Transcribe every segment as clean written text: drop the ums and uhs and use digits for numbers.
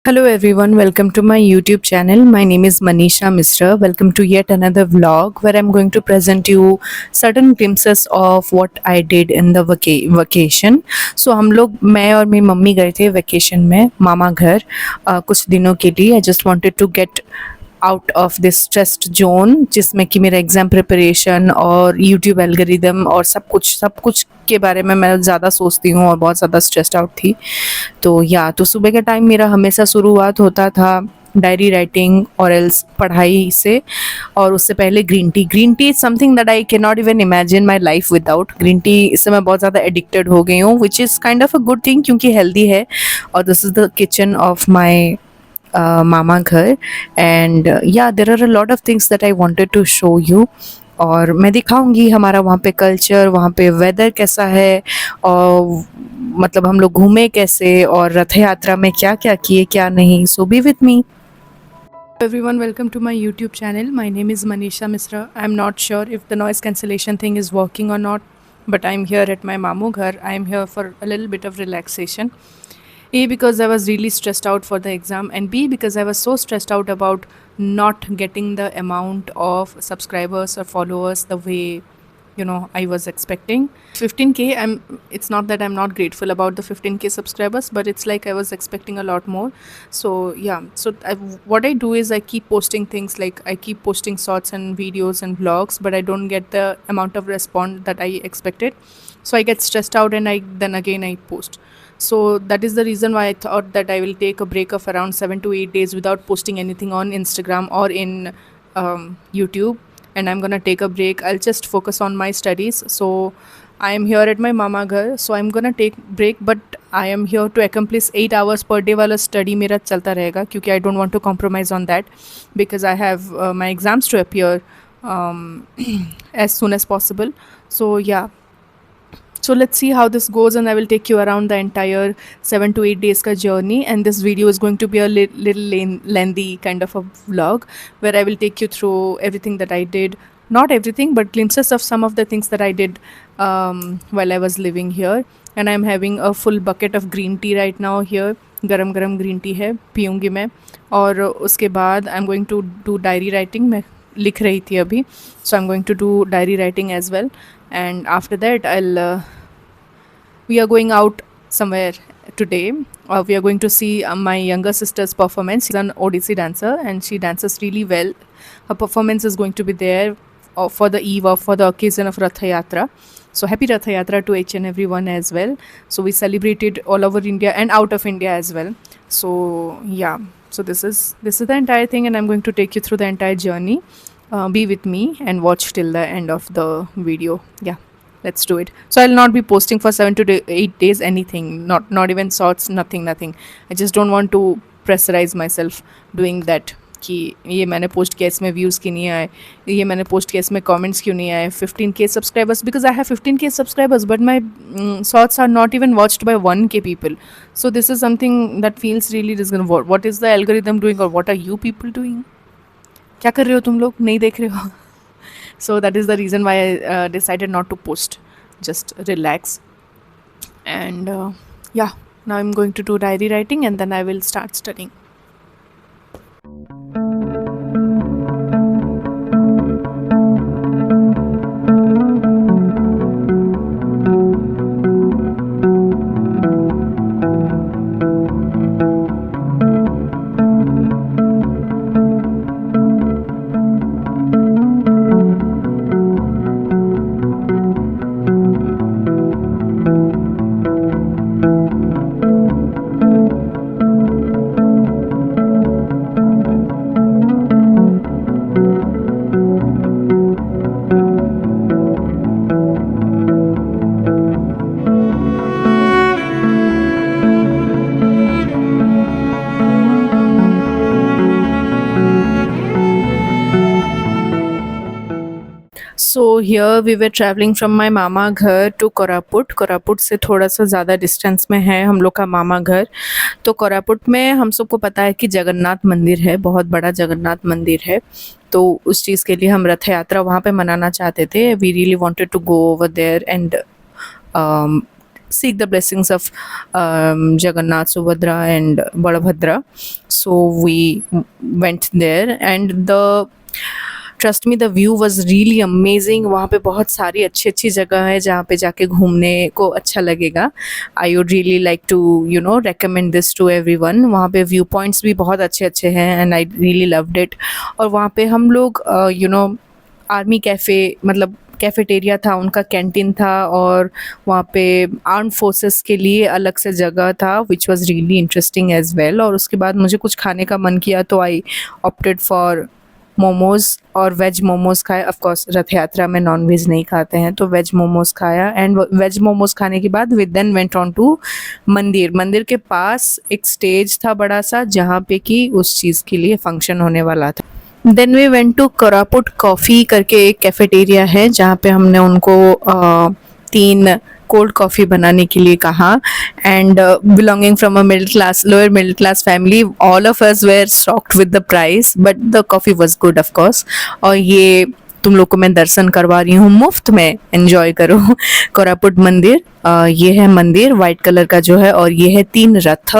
Hello everyone, welcome to my YouTube channel. My name is Manisha Misra. Welcome to yet another vlog where I'm going to present you certain glimpses of what I did in the vacation. So हम लोग मैं और मेरी mummy गए थे vacation में मामा घर कुछ दिनों के लिए. I just wanted to get out of this stressed zone जिसमें कि मेरा एग्ज़ाम प्रिपरेशन और यूट्यूब एल्गोरिदम और सब कुछ के बारे में मैं ज़्यादा सोचती हूँ और बहुत ज़्यादा स्ट्रेस्ड आउट थी. तो सुबह के टाइम मेरा हमेशा शुरुआत होता था डायरी राइटिंग और एल्स पढ़ाई से. और उससे पहले green tea is something that I can not even imagine my life without green tea. इससे मैं बहुत ज़्यादा एडिक्टेड हो गई हूँ which is kind of a good thing क्योंकि हेल्दी है. और this is the kitchen of my मामा घर. And yeah there are a lot of things that I wanted to show you. और मैं दिखाऊंगी हमारा वहाँ पे कल्चर, वहाँ पे वेदर कैसा है और मतलब हम लोग घूमे कैसे और रथ यात्रा में क्या क्या किए क्या नहीं. So be with me. Everyone, welcome to my YouTube channel. My name is Manisha Misra. I'm not sure if the noise cancellation thing is working or not, but I'm here at my Mamu ghar. I'm here for a little bit of relaxation. A, because I was really stressed out for the exam, and B, because I was so stressed out about not getting the amount of subscribers or followers the way I was expecting. 15k, it's not that I'm not grateful about the 15k subscribers, but it's like I was expecting a lot more. So yeah, what I do is I keep posting things, like I keep posting shorts and videos and vlogs, but I don't get the amount of response that I expected. So I get stressed out and then again I post. So that is the reason why I thought that I will take a break of around 7 to 8 days without posting anything on Instagram or in YouTube. And I'm gonna take a break. I'll just focus on my studies. So I am here at my mama ghar, so I'm gonna take break, but I am here to accomplish 8 hours per day वाला study मेरा चलता रहेगा क्योंकि I don't want to compromise on that because I have my exams to appear as soon as possible. So yeah, so let's see how this goes, and I will take you around the entire 7 to 8 days ka journey. And this video is going to be a little lengthy kind of a vlog where I will take you through everything that I did. Not everything, but glimpses of some of the things that I did while I was living here. And I'm having a full bucket of green tea right now here. गरम गरम green tea है, पीऊँगी मैं. और उसके बाद I am going to do diary writing. मैं लिख रही थी अभी, so I'm going to do diary writing as well. And after that we are going out somewhere today. We are going to see my younger sister's performance. She's an Odissi dancer and she dances really well. Her performance is going to be there for the eve of, for the occasion of Rath Yatra. So happy Rath Yatra to each and everyone as well. So we celebrated all over India and out of India as well. So yeah, so this is the entire thing, and I'm going to take you through the entire journey. Be with me and watch till the end of the video. Yeah, let's do it. So I'll not be posting for 7 to 8 days anything, not even shorts, nothing. I just don't want to pressurize myself doing that कि ये मैंने post किया इसमें views क्यों नहीं आए, ये मैंने पोस्ट किया इसमें कमेंट्स क्यों नहीं आए. 15k subscribers, because I have 15k subscribers, but my shorts are not even watched by 1k people. So this is something that feels really disgusting. What is the algorithm doing, or what are you people doing? क्या कर रहे हो तुम लोग, नहीं देख रहे हो? So that is the reason why I decided not to post, just relax. And yeah, now I'm going to do diary writing and then I will start studying. So here we were traveling from my मामा घर to Koraput. Koraput से थोड़ा सा ज़्यादा distance में है हम लोग का मामा घर. तो कोरापुट में हम सबको पता है कि जगन्नाथ मंदिर है, बहुत बड़ा जगन्नाथ मंदिर है. तो उस चीज़ के लिए हम रथ यात्रा वहाँ पे मनाना चाहते थे. We really wanted to go over there and seek the blessings of Jagannath, Subhadra, and Balabhadra. So we went there, and trust me the view was really amazing. वहाँ पे बहुत सारी अच्छी अच्छी जगह है जहाँ पे जाके घूमने को अच्छा लगेगा. I would really like to recommend this to everyone. वहाँ पे व्यू पॉइंट्स भी बहुत अच्छे अच्छे हैं and I really loved it. और वहाँ पे हम लोग आर्मी कैफ़े, मतलब कैफेटेरिया था, उनका कैंटीन था, और वहाँ पे आर्म्ड फोर्सेस के लिए अलग से जगह था, which was really interesting as well. और उसके बाद मुझे कुछ खाने का मन किया तो आई ऑप्टेड फॉर मोमोज़ और वेज मोमोज़ खाए. ऑफ कोर्स रथ यात्रा में नॉन वेज नहीं खाते हैं, तो वेज मोमोज़ खाया. एंड वेज मोमोज़ खाने के बाद we then went on to mandir. मंदिर के पास एक स्टेज था बड़ा सा, जहाँ पे कि उस चीज़ के लिए फंक्शन होने वाला था. Then we went to Koraput coffee करके एक कैफेटेरिया है, जहाँ पे हमने उनको 3 कोल्ड कॉफ़ी बनाने के लिए कहा. And belonging from a lower middle class family, all of us were shocked with the price, but the coffee was good of course. और ये तुम लोग को मैं दर्शन करवा रही हूँ मुफ्त में, एंजॉय करो. कोरापुट मंदिर, ये है मंदिर वाइट कलर का जो है, और ये है 3 रथ.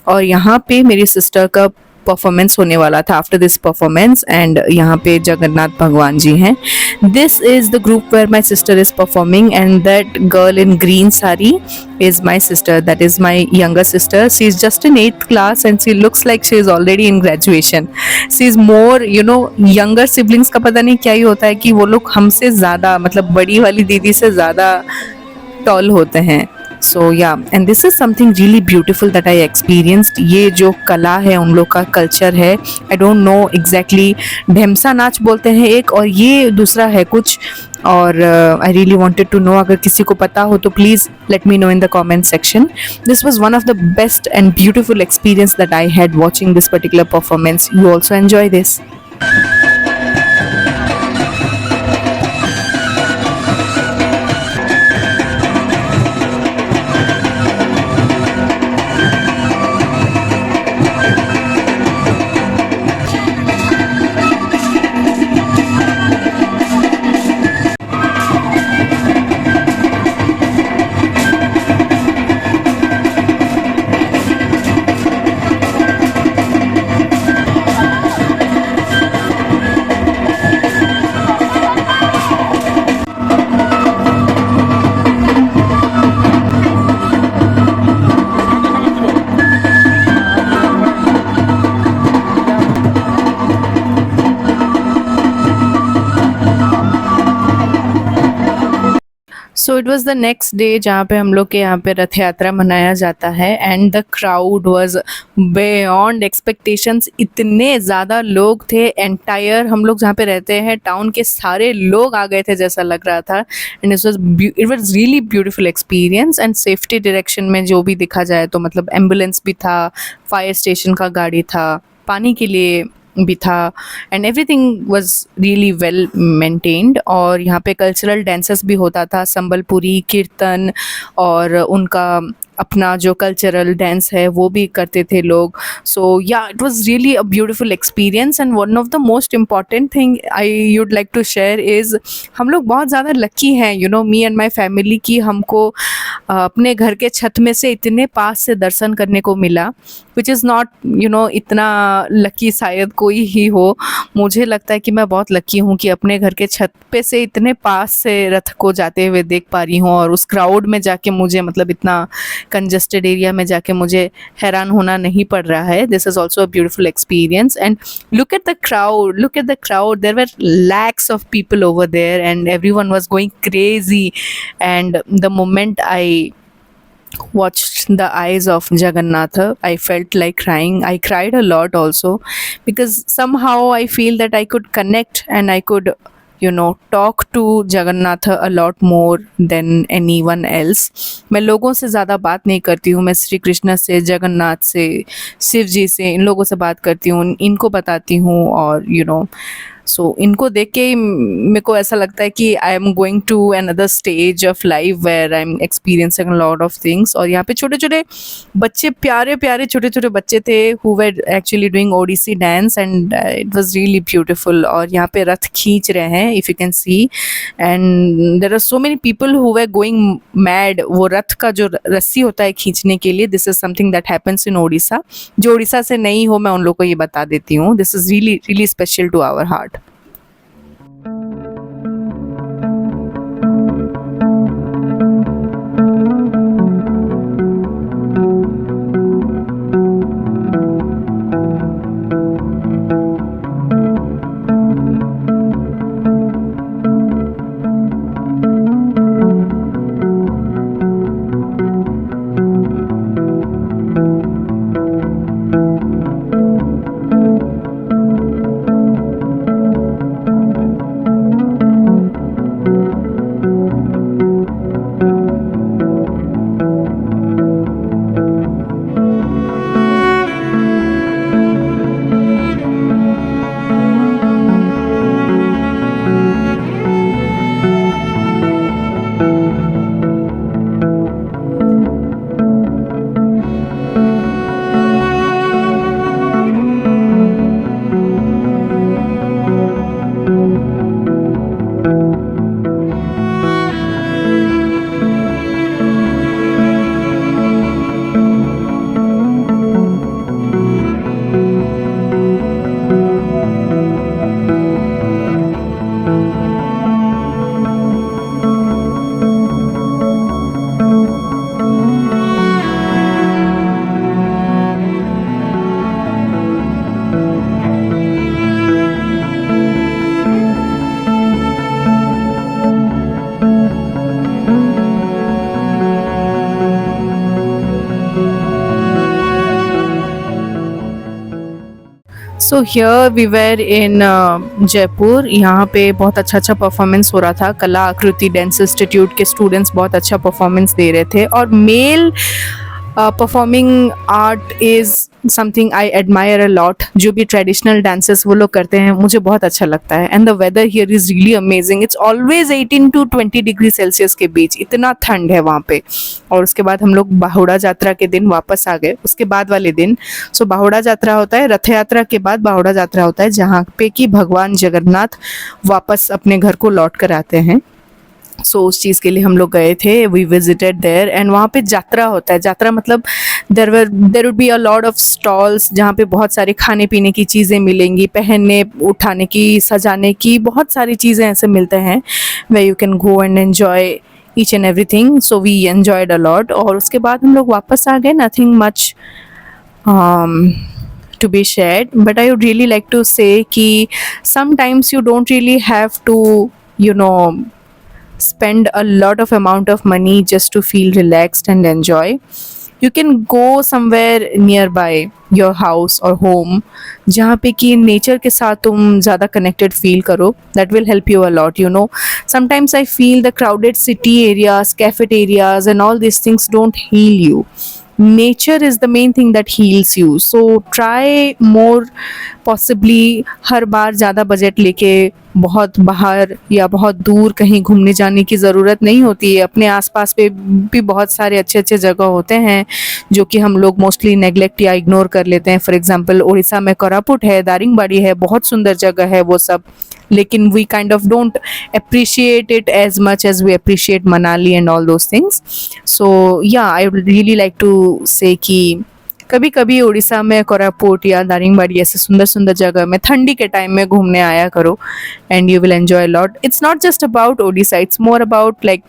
और यहाँ पे मेरी सिस्टर का परफॉर्मेंस होने वाला था आफ्टर दिस परफॉर्मेंस. एंड यहाँ पे जगन्नाथ भगवान जी हैं. This is the group where my sister is performing, and that girl in green sari is my sister, that is my younger sister. She is just in 8th class and she looks like she is already in graduation. She is more, younger siblings का पता नहीं क्या ही होता है कि वो लोग हमसे ज़्यादा, मतलब बड़ी वाली दीदी से ज़्यादा टॉल होते हैं. सो या, and this is something really beautiful that I experienced. ये जो कला है, उन लोग का कल्चर है, आई डोंट नो एग्जैक्टली, ढेमसा नाच बोलते हैं एक, और ये दूसरा है कुछ. और I really wanted to know. अगर किसी को पता हो तो please let me know in the comment section. This was one of the best and beautiful experience that I had watching this particular performance. You also enjoy this. So it was the next day जहाँ पे हम लोग के यहाँ पे रथ यात्रा मनाया जाता है. And the crowd was beyond expectations. इतने ज़्यादा लोग थे. एंटायर हम लोग जहाँ पे रहते हैं टाउन के सारे लोग आ गए थे जैसा लग रहा था. And it was really beautiful experience. And safety direction में जो भी देखा जाए तो मतलब एम्बुलेंस भी था, फायर स्टेशन का गाड़ी था, पानी के लिए भी था, and everything was really well maintained. और यहाँ पे कल्चरल डांसेस भी होता था, संबलपुरी, कीर्तन, और उनका अपना जो कल्चरल डांस है वो भी करते थे लोग. So yeah, it was really a beautiful experience. And one of the most important thing I would like to share is, हम लोग बहुत ज़्यादा लकी हैं, मी एंड माई फैमिली, की हमको अपने घर के छत में से इतने पास से दर्शन करने को मिला, विच इज़ नॉट इतना लकी शायद कोई ही हो. मुझे लगता है कि मैं बहुत लकी हूँ कि अपने घर के छत पे से इतने पास से रथ को जाते हुए देख पा रही हूँ. और उस क्राउड में जाके मुझे, मतलब इतना कंजेस्टेड एरिया में जाके मुझे हैरान होना नहीं पड़ रहा है. This is also a beautiful experience. And look at the crowd, there were lakhs of people over there and everyone was going crazy. And the moment I watched the eyes of Jagannatha, I felt like crying. I cried a lot also, because somehow I feel that I could connect and I could talk to Jagannatha a lot more than anyone else. मैं लोगों से ज़्यादा बात नहीं करती हूँ. मैं श्री कृष्ण से, जगन्नाथ से, शिव जी से, इन लोगों से बात करती हूँ, इनको बताती हूँ. और सो इनको देख के ही मेरे को ऐसा लगता है कि I am going to another stage of life where I am experiencing a lot of things. और यहाँ पे छोटे छोटे बच्चे, प्यारे प्यारे छोटे छोटे बच्चे थे who were actually doing Odissi dance and it was really beautiful. और यहाँ पे रथ खींच रहे हैं, if you can see, and there are so many people who were going mad. वो रथ का जो रस्सी होता है खींचने के लिए, this is something that happens in Odisha. जो ओडिशा से नहीं हो, मैं उन लोग को ये बता देती हूँ, this is really really special to our heart. So here we were in Jaipur. यहाँ पे बहुत अच्छा अच्छा परफॉर्मेंस हो रहा था। कला आकृति डांस इंस्टीट्यूट के स्टूडेंट्स बहुत अच्छा परफॉर्मेंस दे रहे थे। और male performing art is something I admire a lot. जो भी ट्रेडिशनल डांसेस वो लोग करते हैं, मुझे बहुत अच्छा लगता है। And the weather here is really amazing. It's always 18 to 20 degree Celsius के बीच, इतना ठंड है वहाँ पे। और उसके बाद हम लोग बाहुड़ा यात्रा के दिन वापस आ गए, उसके बाद वाले दिन। सो बाहुड़ा यात्रा होता है, रथ यात्रा के बाद बाहुड़ा यात्रा होता है, जहाँ पे कि भगवान जगन्नाथ वापस अपने घर को लौट कर आते हैं। सो उस चीज़ के लिए हम लोग गए थे, वी विजिटेड देयर। एंड वहाँ पे जात्रा होता है। जात्रा मतलब there would be a lot of stalls, जहाँ पे बहुत सारे खाने पीने की चीज़ें मिलेंगी, पहनने उठाने की, सजाने की, बहुत सारी चीज़ें ऐसे मिलते हैं way you can go and enjoy each and everything. So we enjoyed a lot. और उसके बाद हम लोग वापस आ गए, nothing much to be shared, but I would really like to say कि sometimes you don't really have to, you know, spend a lot of amount of money just to feel relaxed and enjoy. You can go somewhere nearby your house or home जहाँ पे कि nature के साथ तुम ज़्यादा connected feel करो. That will help you a lot, you know. Sometimes I feel the crowded city areas, cafeterias and all these things don't heal you. Nature is the main thing that heals you. So try more, possibly हर बार ज़्यादा budget लेके बहुत बाहर या बहुत दूर कहीं घूमने जाने की ज़रूरत नहीं होती है. अपने आसपास पे भी बहुत सारे अच्छे अच्छे जगह होते हैं जो कि हम लोग मोस्टली नेगलेक्ट या इग्नोर कर लेते हैं. फॉर एग्जांपल उड़ीसा में कोरापुट है, दारिंगबाड़ी है, बहुत सुंदर जगह है वो सब, लेकिन we kind of don't appreciate it as much as we appreciate Manali and all those things. So yeah, I would really like to say कि कभी कभी उड़ीसा में कोरापुट या दारिंगबाड़ी ऐसे सुंदर सुंदर जगह में ठंडी के टाइम में घूमने आया करो and you will enjoy a lot. It's not just about Odisha, it's more about like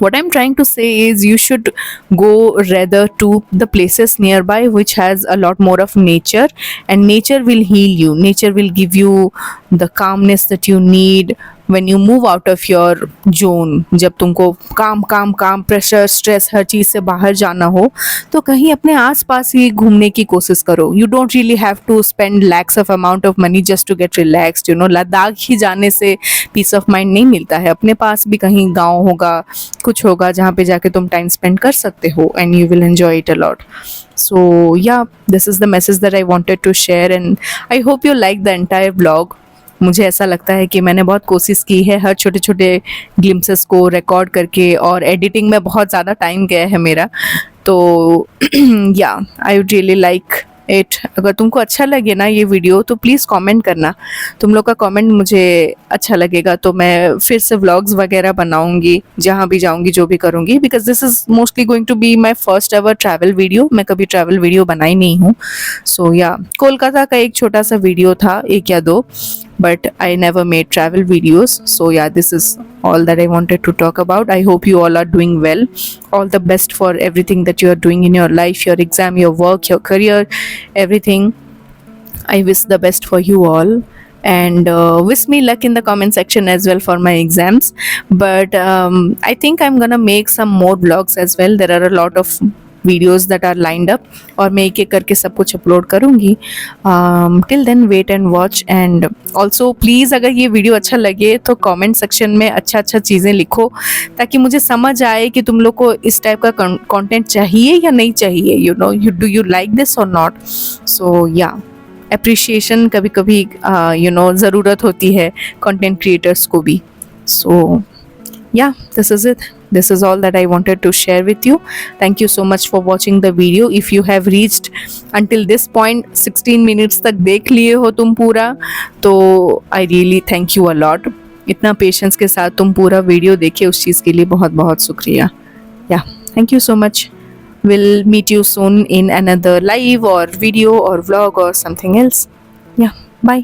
what I'm trying to say is you should go rather to the places nearby which has a lot more of nature, and nature will heal you. Nature will give you the calmness that you need when you move out of your zone. जब तुमको काम काम काम, pressure, stress, हर चीज़ से बाहर जाना हो तो कहीं अपने आसपास ही घूमने की कोशिश करो. You don't really have to spend lakhs of amount of money just to get relaxed, you know. Ladakh ही जाने से पीस ऑफ माइंड नहीं मिलता है. अपने पास भी कहीं गाँव होगा, कुछ होगा जहाँ पे जाके तुम टाइम स्पेंड कर सकते हो and you will enjoy it a lot. So yeah, this is the message that I wanted to share and I hope you like the entire vlog. मुझे ऐसा लगता है कि मैंने बहुत कोशिश की है हर छोटे छोटे ग्लिम्सेस को रिकॉर्ड करके, और एडिटिंग में बहुत ज़्यादा टाइम गया है मेरा। तो या आई वुड रियली लाइक इट। अगर तुमको अच्छा लगे ना ये वीडियो तो प्लीज़ कमेंट करना, तुम लोग का कमेंट मुझे अच्छा लगेगा तो मैं फिर से व्लॉग्स वगैरह बनाऊंगी जहाँ भी जाऊंगी, जो भी करूंगी, because this is mostly going to be my first ever travel video. मैं कभी ट्रैवल वीडियो बनाई नहीं हूँ। सो या कोलकाता का एक छोटा सा वीडियो था, 1 या 2, but I never made travel videos. So yeah, this is all that I wanted to talk about. I hope you all are doing well. All the best for everything that you are doing in your life, your exam, your work, your career, everything. I wish the best for you all, and wish me luck in the comment section as well for my exams. But I think I'm gonna make some more vlogs as well. There are a lot of videos that are lined up, और मैं एक एक करके सब कुछ upload करूँगी। Till then wait and watch, and also please अगर ये वीडियो अच्छा लगे तो कमेंट सेक्शन में अच्छा अच्छा चीज़ें लिखो, ताकि मुझे समझ आए कि तुम लोग को इस टाइप का कंटेंट चाहिए या नहीं चाहिए। You know, do you like this और नॉट। सो या, अप्रिशिएशन कभी कभी यू नो ज़रूरत होती है कंटेंट क्रिएटर्स को भी। सो yeah, this is it. This is all that I wanted to share with you. Thank you so much for watching the video. If you have reached until this point, 16 minutes तक देख लिए हो तुम पूरा, तो I really thank you a lot. इतना patience के साथ तुम पूरा वीडियो देखे, उस चीज़ के लिए बहुत बहुत शुक्रिया। Yeah, thank you so much. We'll meet you soon in another live or video or vlog or something else. Yeah, bye.